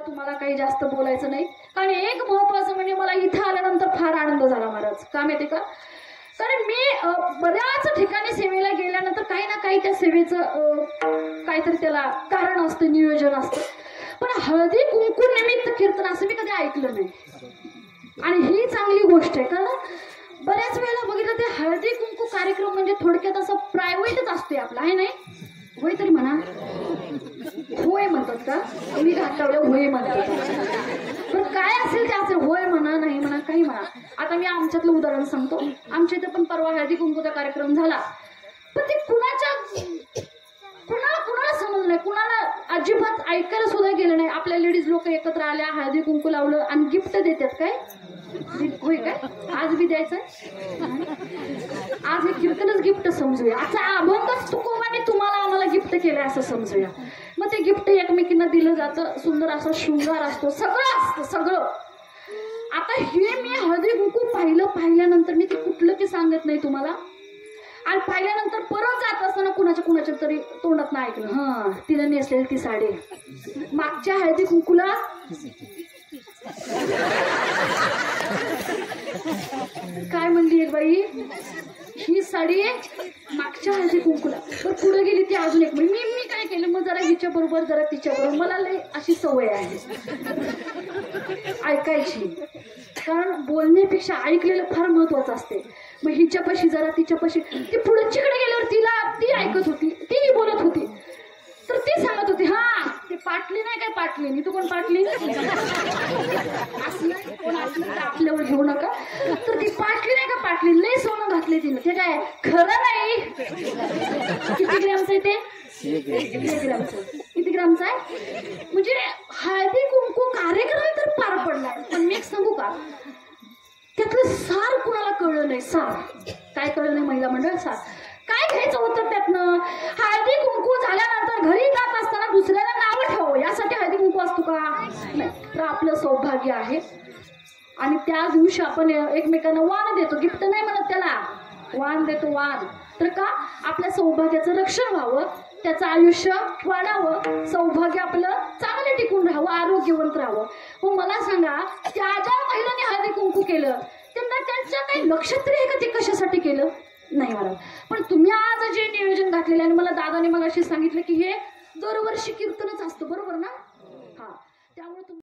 तुम्हाला काही जास्त बोलायचं नाही, कारण एक महत्वाचं म्हणजे मला इथे आल्यानंतर फार आनंद झाला महाराज. का माहिती का? कारण मी बऱ्याच ठिकाणी सेवेला गेल्यानंतर काही ना काही त्या सेवेचं काहीतरी त्याला कारण असतं, नियोजन असतं, पण हळदी कुंकू निमित्त कीर्तन असं मी कधी ऐकलं नाही. आणि ही चांगली गोष्ट आहे, कारण बऱ्याच वेळेला बघितलं ते हळदी कुंकू कार्यक्रम म्हणजे थोडक्यात असं प्रायव्हेटच असतोय आपला, आहे नाही? होय तरी म्हणा, होय म्हणतात का? मी घातवलं होय म्हणतात, पण काय असेल ते असेल, होय म्हणा नाही म्हणा काही म्हणा. आता मी आमच्यातलं उदाहरण सांगतो. आमच्या इथे पण परवा हळदी कुंकूचा कार्यक्रम झाला, पण ते कुणाला समजलं नाही, कुणाला अजिबात ऐकायला सुद्धा गेलं नाही. आपल्या लेडीज लोक एकत्र आल्या, हळदी कुंकू लावलं आणि गिफ्ट देतात. काय होय काय? आज बी द्यायचंय, आज हे कीर्तनच गिफ्ट समजूया. आता अभंगच तुकोबाने तुम्हाला आम्हाला गिफ्ट केलंय असं समजूया. मग ते गिफ्ट एकमेकींना दिलं जातं, सुंदर असा शृंगार असतो, सगळं असतं सगळं. आता हे मी हळदी कुंकू पाहिल्यानंतर मी ते कुठलं ते सांगत नाही तुम्हाला. आणि पाहिल्यानंतर परत जात असताना कुणाच्या तरी तोंडात नाही ऐकलं, हा तिने नेसलेली ती साडी मागच्या हळदी कुंकूला काय म्हणली एक बाई, ही साडी मागच्या हळदी कुंकूला. तर पुढे गेली ती अजून एक बाई. मी काय केलं, मग जरा हिच्या बरोबर जरा तिच्या बरोबर, मला लई अशी सवय आहे ऐकायची, कारण बोलण्यापेक्षा ऐकलेलं फार महत्वाचं असते. मग हिच्यापाशी जरा तिच्यापाशी, ती पुढच्याकडे गेल्यावर ती ऐकत होती, ती बोलत होती, तर ती सांगत होती, हा ते पाटली नाही काय, पाटली मी तू कोण पाटली असलं कोण असलं तर आपल्यावर घेऊ नका. तर ती पाटली नाही का, पाटली लय सोनं घातले तिने, ते काय खरं नाही. किती ग्रॅमचं आहे ते? 1 ग्रॅमचं. किती ग्रॅमचं आहे? म्हणजे हळदी कुंकू कार्यक्रम तर पार पडलाय, पण मी एक सांगू का, त्यातलं सार कुणाला कळलं नाही. सार काय कळलं नाही? महिला मंडळ सार काय घ्यायचं होतं त्यातनं. हळदी कुंकू झाल्यानंतर घरी जात असताना दुसऱ्याला नाव ठेवावं यासाठी हळदी कुंकू असतो का? नाही. तर आपलं सौभाग्य आहे आणि त्या दिवशी आपण एकमेकांना वाण देतो, गिफ्ट नाही म्हणत त्याला, वाण देतो, वाण. तर का? आपल्या सौभाग्याचं रक्षण व्हावं, त्याचं आयुष्य वाढावं, सौभाग्य आपलं चांगलं टिकून राहावं, आरोग्यवंत राहावं. मग मला सांगा, त्या ज्या महिलांनी हळदी कुंकू केलं त्यांना त्यांचं काही नक्षत्र आहे का, ते कशासाठी केलं? नाही मला. पण तुम्ही आज जे नियोजन घातलेलं आहे, मला दादाने मगाशी सांगितलं की हे दरवर्षी कीर्तनच असतं, बरोबर ना? हा, त्यामुळे